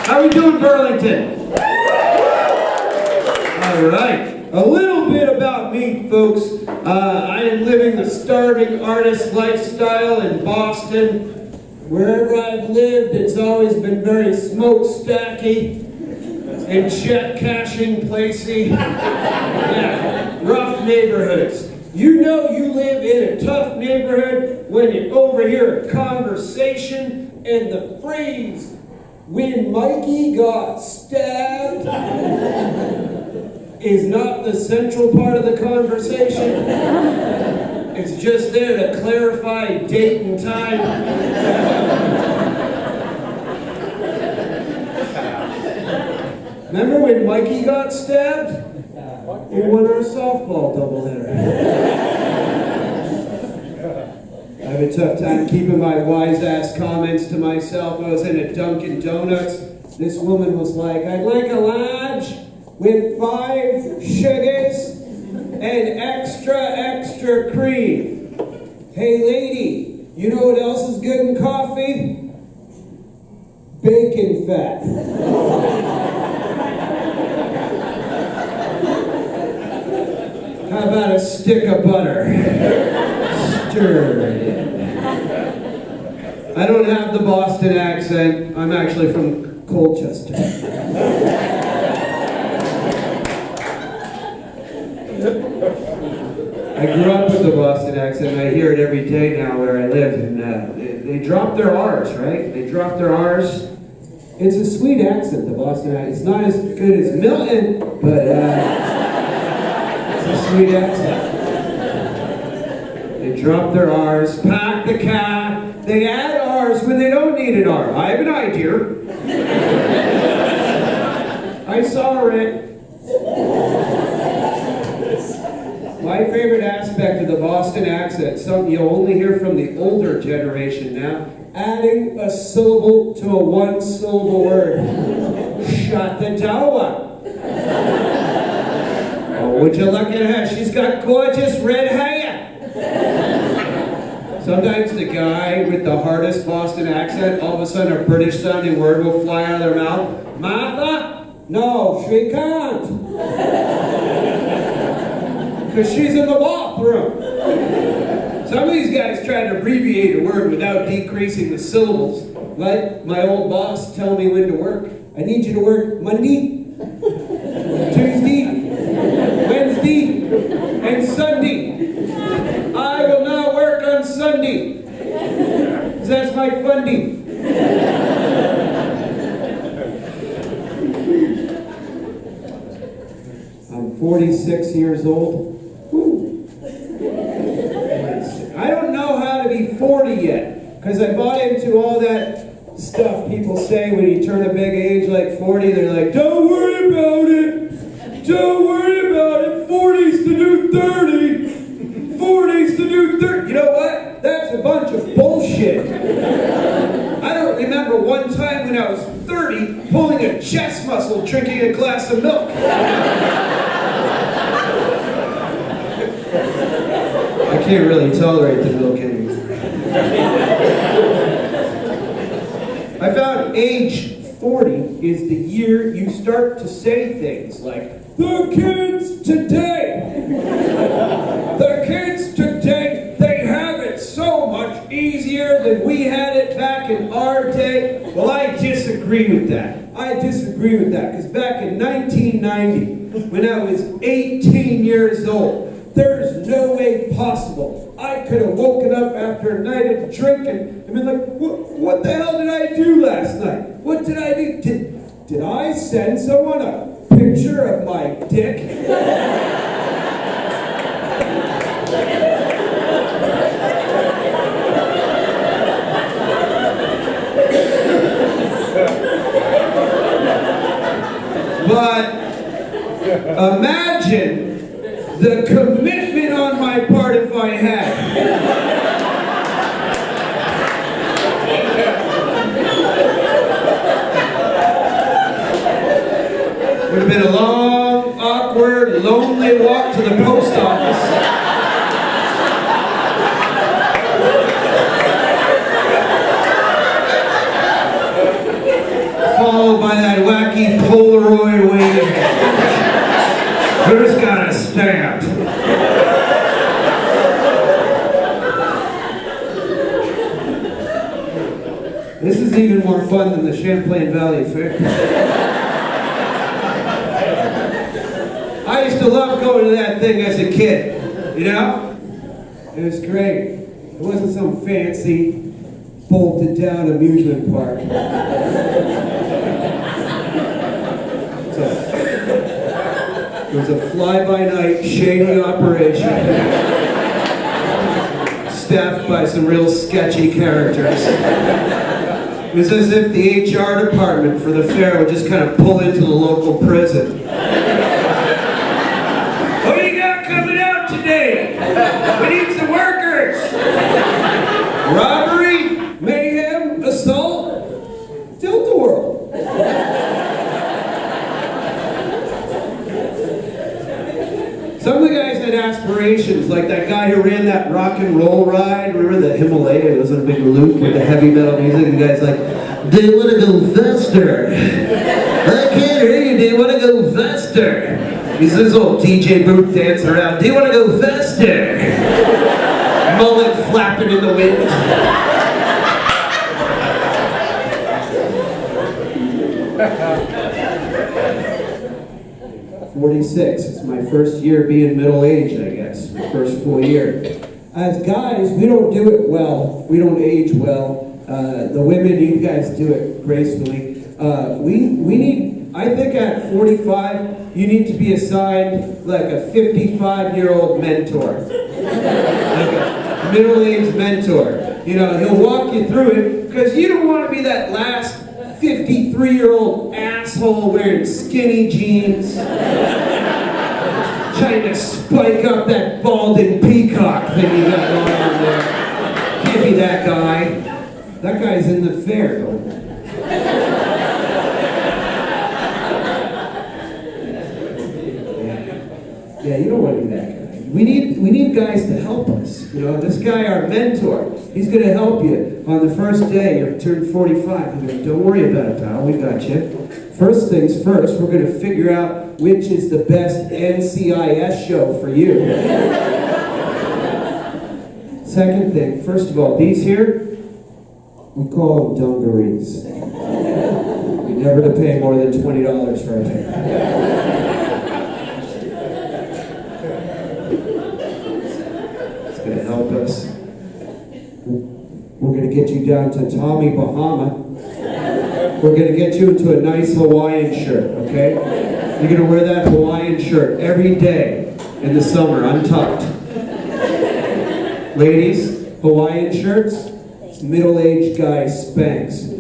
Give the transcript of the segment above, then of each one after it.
How we doing, Burlington? All right. A little bit about me, folks. I am living the starving artist lifestyle in Boston. Wherever I've lived, it's always been very smokestacky and check cashing placey. Yeah, rough neighborhoods. You know you live in a tough neighborhood when you overhear a conversation and the phrase, "When Mikey got stabbed," is not the central part of the conversation. It's just there to clarify date and time. Remember when Mikey got stabbed? We won our softball doubleheader. I have a tough time keeping my wise-ass comments to myself. I was in a Dunkin' Donuts. This woman was like, "I'd like a large with 5 sugars and extra cream." Hey lady, you know what else is good in coffee? Bacon fat. How about a stick of butter? Stir it in. I don't have the Boston accent. I'm actually from Colchester. I grew up with the Boston accent, and I hear it every day now where I live. And they drop their R's, right? They drop their R's. It's a sweet accent, the Boston accent. It's not as good as Milton, but it's a sweet accent. They drop their R's, pack the car. They add R's when they don't need an R. I have an idea. I saw it. My favorite aspect of the Boston accent, something you'll only hear from the older generation now, adding a syllable to a one-syllable word. Shut the door. Oh, would you look at her? She's got gorgeous red hair. Sometimes the guy with the hardest Boston accent, all of a sudden a British-sounding word will fly out of their mouth. Martha? No, she can't. Because she's in the bathroom. Some of these guys try to abbreviate a word without decreasing the syllables. Like my old boss telling me when to work. I need you to work Monday, Tuesday, Wednesday, and Sunday. I will not work on Sunday. Because that's my funding. I'm 46 years old. Whew. I don't know how to be 40 yet, because I bought into all that stuff people say when you turn a big age like 40. They're like, "Don't worry about it. Don't worry about it. 40's to do 30. 40's to do 30. You know what? That's a bunch of bullshit. I don't remember one time when I was 30 pulling a chest muscle drinking a glass of milk. I can't really tolerate the milk anymore. I found age 40 is the year you start to say things like, "The kids today, they have it so much easier than we had it back in our day." Well, I disagree with that. Because back in 1990, when I was 18 years old, there's no way possible I could have woken up after a night of drinking and been like, what the hell did I do last night? What did I do? Did I send someone a picture of my dick? But imagine the commitment on my part if I had. Would have been a long, awkward, lonely walk to the post office. is even more fun than the Champlain Valley Fair. I used to love going to that thing as a kid, you know? It was great. It wasn't some fancy, bolted down amusement park. It was a fly-by-night, shady operation, staffed by some real sketchy characters. It was as if the HR department for the fair would just kind of pull into the local prison. What do you got coming out today? We need some workers. Robbery, mayhem, assault, tilt-a-whirl. Some of the guys had aspirations, like that guy who ran that rock and roll ride. Remember the Himalaya? It was in a big loop with the heavy metal music. The guy's like, "Do you want to go faster? I can't hear you. Do you want to go faster?" He's this old DJ booth dancing around. "Do you want to go faster?" Mullet flapping in the wind. 46. It's my first year being middle-aged, I guess. My first full year. As guys, we don't do it well. We don't age well. The women, you guys do it gracefully. We need, I think at 45, you need to be assigned like a 55-year-old mentor. Like a middle-aged mentor. You know, he'll walk you through it, because you don't want to be that last 53-year-old asshole wearing skinny jeans, trying to spike up that balding peacock thing you got going on there. Can't be that guy. That guy's in the fair, though. Yeah, you don't want to be that guy. We need guys to help us. You know, this guy, our mentor, he's going to help you on the first day you turn 45. He's going, "Don't worry about it, pal. We got you. First things first, we're going to figure out which is the best NCIS show for you." Second thing, first of all, these here, we call them dungarees. You're never to pay more than $20 for a pair. Help us. We're going to get you down to Tommy Bahama. We're going to get you into a nice Hawaiian shirt, okay? You're going to wear that Hawaiian shirt every day in the summer, untucked. Ladies, Hawaiian shirts, it's middle-aged guy Spanx.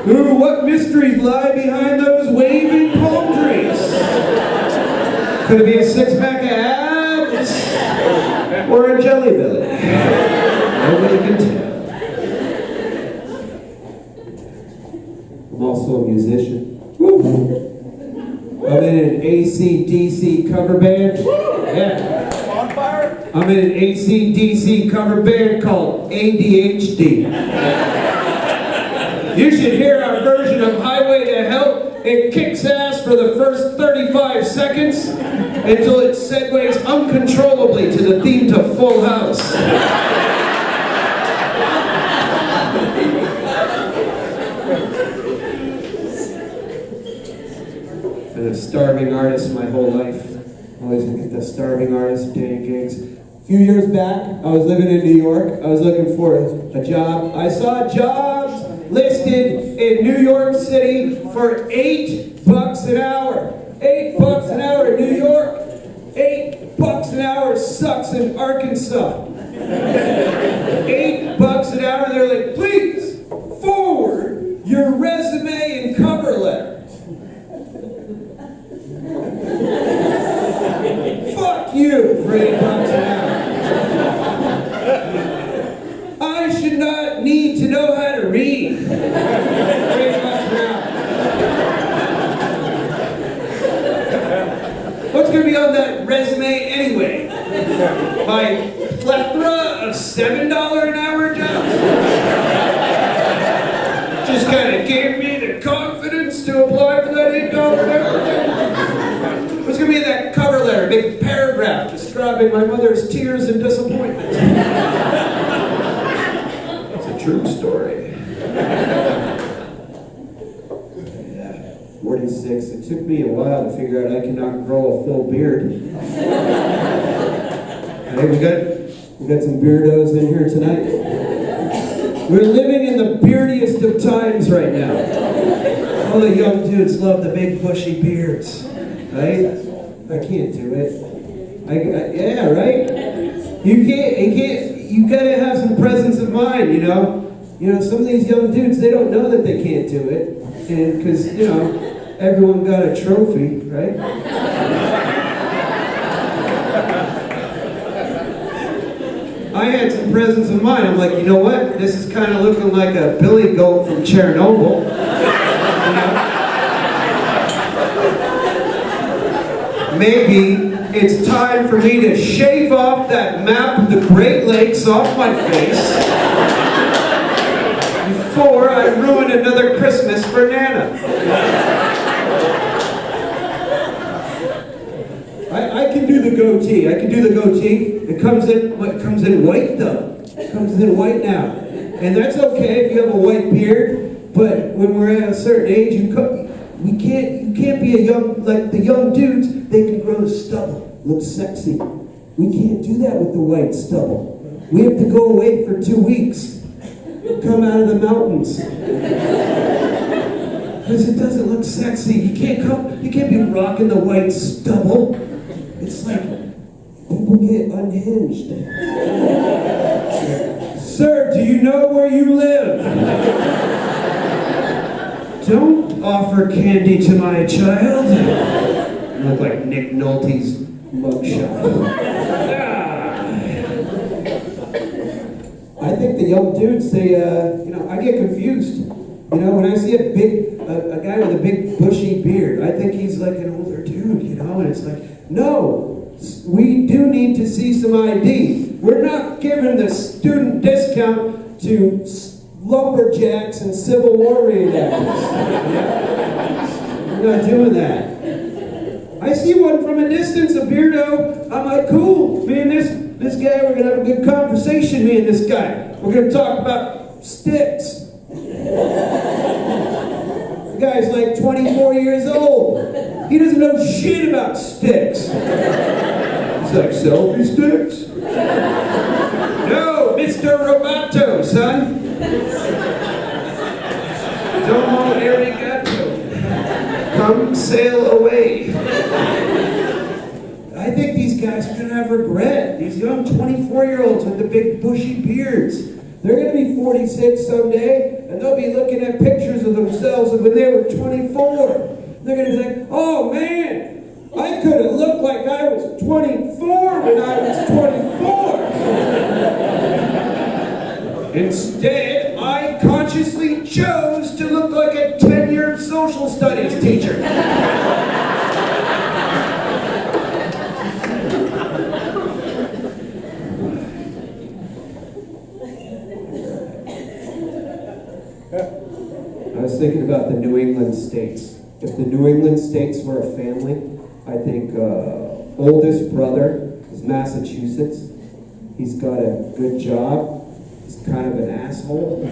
Ooh, what mysteries lie behind those waving palm trees? Could it be a six-pack of abs? Or a jelly belly? Nobody can tell. I'm also a musician. Woo. I'm in an AC/DC cover band. Yeah. On fire? I'm in an AC/DC cover band called ADHD. You should hear our version of Highway to Hell. It kicks ass for the first 35 seconds until it segues uncontrollably to the theme to Full House. Been a starving artist my whole life. Always look at the starving artist day gigs. A few years back, I was living in New York. I was looking for a job. I saw jobs listed in New York City for $8 an hour. $8 an hour in New York. $8 an hour sucks in Arkansas. $8 an hour. They're like, "Please forward your resume and cover letter." Fuck you for $8 an hour. I should not need to know how to read. $8 an hour. What's going to be on that resume anyway? My plethora of $7 an hour jobs? Just kind of gave me the confidence to apply for that $8 an hour job. What's going to be in that cover letter? Big paragraph describing my mother's tears and disappointment. True story. Yeah, 46. It took me a while to figure out I cannot grow a full beard. Hey, we got some beardos in here tonight. We're living in the beardiest of times right now. All the young dudes love the big bushy beards, right? I can't do it. Yeah, right? You gotta have some presence of mind, you know? You know, some of these young dudes, they don't know that they can't do it. And because, you know, everyone got a trophy, right? I had some presence of mind. I'm like, you know what? This is kind of looking like a billy goat from Chernobyl. You know? Maybe it's time for me to shave off that map of the Great Lakes off my face before I ruin another Christmas for Nana. I can do the goatee. It comes in white though. It comes in white now. And that's okay if you have a white beard, but when we're at a certain age, you can't be like the young dudes, they can grow the stubble, look sexy. We can't do that with the white stubble. We have to go away for 2 weeks. Come out of the mountains. Because it doesn't look sexy. You can't be rocking the white stubble. It's like people get unhinged. Sir, do you know where you live? Don't offer candy to my child. You look like Nick Nolte's mugshot. I think the young dudes, I get confused. You know, when I see a guy with a big bushy beard, I think he's like an older dude, you know, and it's like, no, we do need to see some ID. We're not giving the student discount to lumberjacks and Civil War reenactors. We're not doing that. I see one from a distance, a beardo. I'm like, cool, me and this guy, we're going to have a good conversation, me and this guy. We're going to talk about sticks. The guy's like 24 years old. He doesn't know shit about sticks. He's like, selfie sticks? No, Mr. Roboto, son. Domo arigato. Come sail away. I think these guys are going to have regret. These young 24-year-olds with the big bushy beards. They're going to be 46 someday, and they'll be looking at pictures of themselves of when they were 24. They're going to be like, oh man, I could have looked like I was 24 when I was 24. Instead, I consciously chose to look like a tenured social studies teacher. I was thinking about the New England states. If the New England states were a family, I think oldest brother is Massachusetts. He's got a good job. He's kind of an asshole.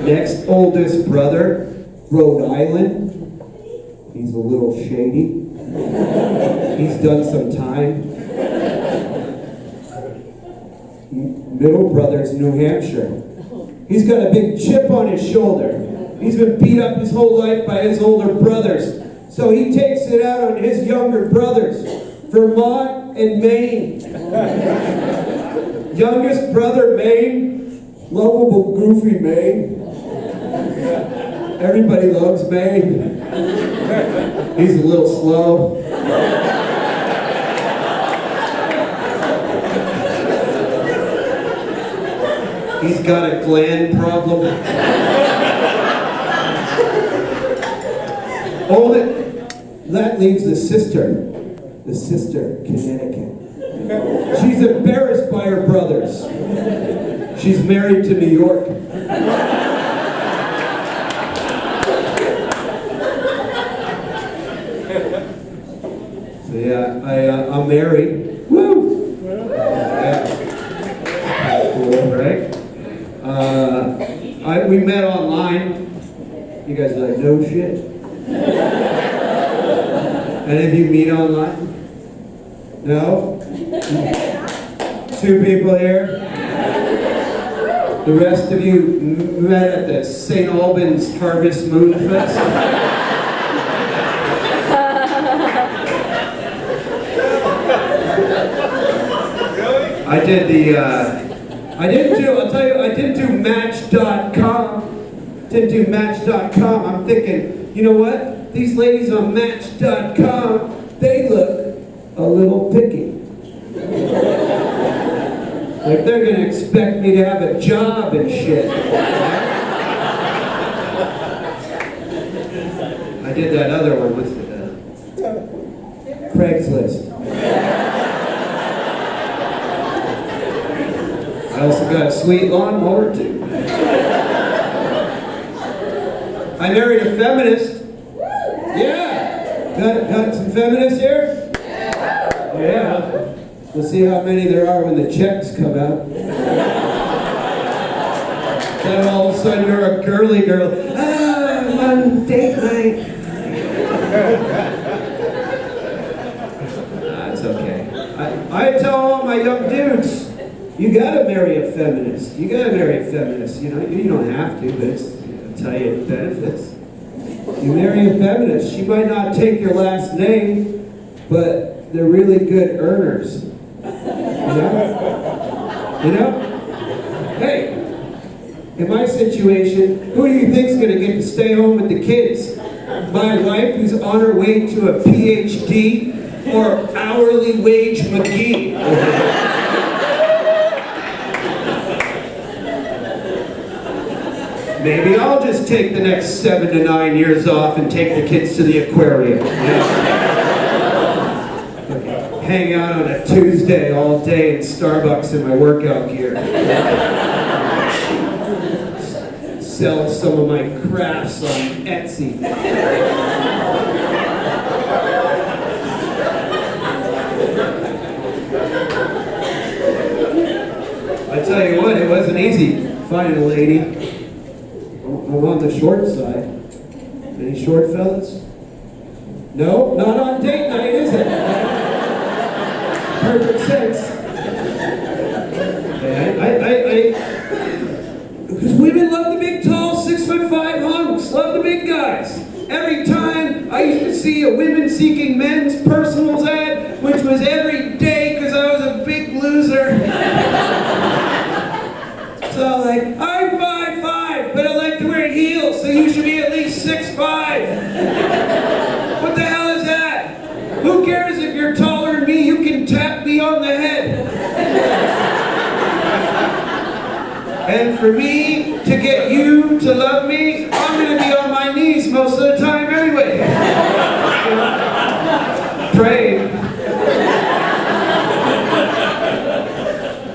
Next oldest brother, Rhode Island. He's a little shady. He's done some time. Middle brother's New Hampshire. He's got a big chip on his shoulder. He's been beat up his whole life by his older brothers. So he takes it out on his younger brothers. Vermont and Maine. Youngest brother, Maine. Lovable, goofy Maine. Everybody loves Maine. He's a little slow. He's got a gland problem. That leaves the sister, Connecticut. She's embarrassed by her brothers. She's married to New York. So yeah, I'm married. Woo! Yeah. we met online. You guys are like, no shit. Any of you meet online? No? 2 people here? The rest of you met at the St. Albans Harvest Moon Fest? I didn't do Match.com. Didn't do Match.com. I'm thinking, you know what? These ladies on Match.com, they look a little picky. Like they're gonna expect me to have a job and shit. I did that other one, what's it? Craigslist. I also got a sweet lawnmower too. I married a feminist. Yeah. Got some feminists here? Yeah. We'll see how many there are when the checks come out. Then all of a sudden you're a girly girl. I'm on date night. It's okay. I tell all my young dudes, you gotta marry a feminist. You gotta marry a feminist. You know, you don't have to, but I'll tell you it benefits. You marry a feminist. She might not take your last name, but they're really good earners. You know? Hey, in my situation, who do you think's gonna get to stay home with the kids? My wife who's on her way to a PhD or hourly wage McGee? Maybe I'll just take the next 7 to 9 years off and take the kids to the aquarium. Hang out on a Tuesday all day in Starbucks in my workout gear. Sell some of my crafts on Etsy. I tell you what, it wasn't easy finding a lady. I'm on the short side. Any short fellas? No, not on date night, is it? Perfect sense. Because women love the big, tall, 6'5" hunks. Love the big guys. Every time I used to see a women seeking men's personals ad, which was every day because I was a big loser. So like, I'm 5'5", but I like to wear heels, so you should be at least 6'5". What the hell is that? Who cares if you're taller than me? You can tap me on the head. And for me to get you to love me, I'm going to be on my knees most of the time anyway. Praying.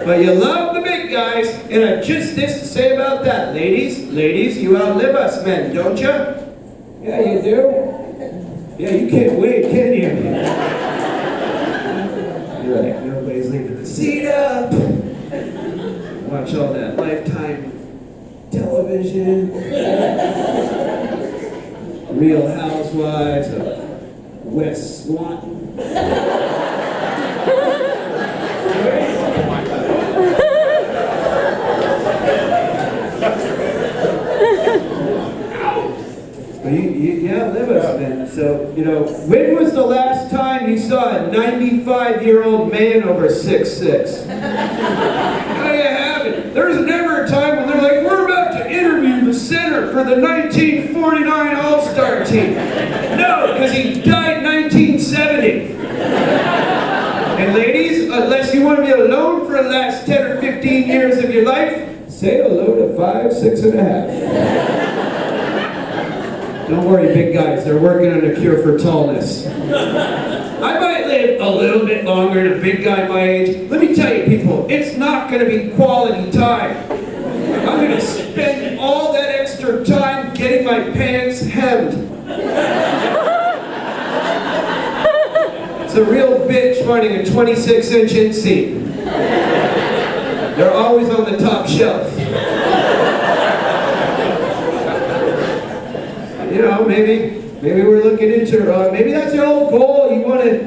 But you love the big guys, and I've just this to say about that. Ladies, you outlive us men, don't you? Yeah, you do. Yeah, you can't wait, can you? You're like, nobody's leaving the seat up. Watch all that Lifetime television. Real Housewives of West Swanton. Yeah, live us then. So, when was the last time you saw a 95-year-old man over 6'6"? How do you have it? There's never a time when they're like, we're about to interview the center for the 1949 All-Star team. No, because he died in 1970. And ladies, unless you want to be alone for the last 10 or 15 years of your life, say hello to 5, 6.5. Don't worry, big guys. They're working on a cure for tallness. I might live a little bit longer than a big guy my age. Let me tell you, people, it's not going to be quality time. I'm going to spend all that extra time getting my pants hemmed. It's a real bitch finding a 26-inch inseam. They're always on the top shelf. maybe we're looking into, maybe that's your old goal. You want to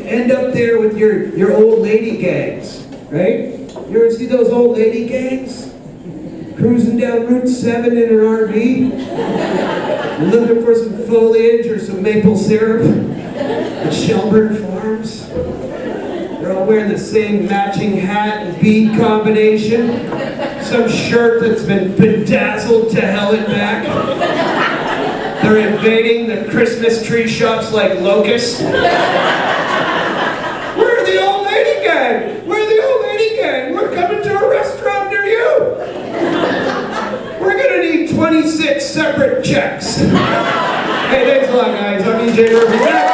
end up there with your old lady gangs, right? You ever see those old lady gangs? Cruising down Route 7 in an RV? Looking for some foliage or some maple syrup at Shelburne Farms? They're all wearing the same matching hat and bead combination. Some shirt that's been bedazzled to hell and back. They're invading the Christmas tree shops like locusts. We're the old lady gang! We're the old lady gang! We're coming to a restaurant near you! We're gonna need 26 separate checks. Hey, thanks a lot, guys. I'm EJMurphy.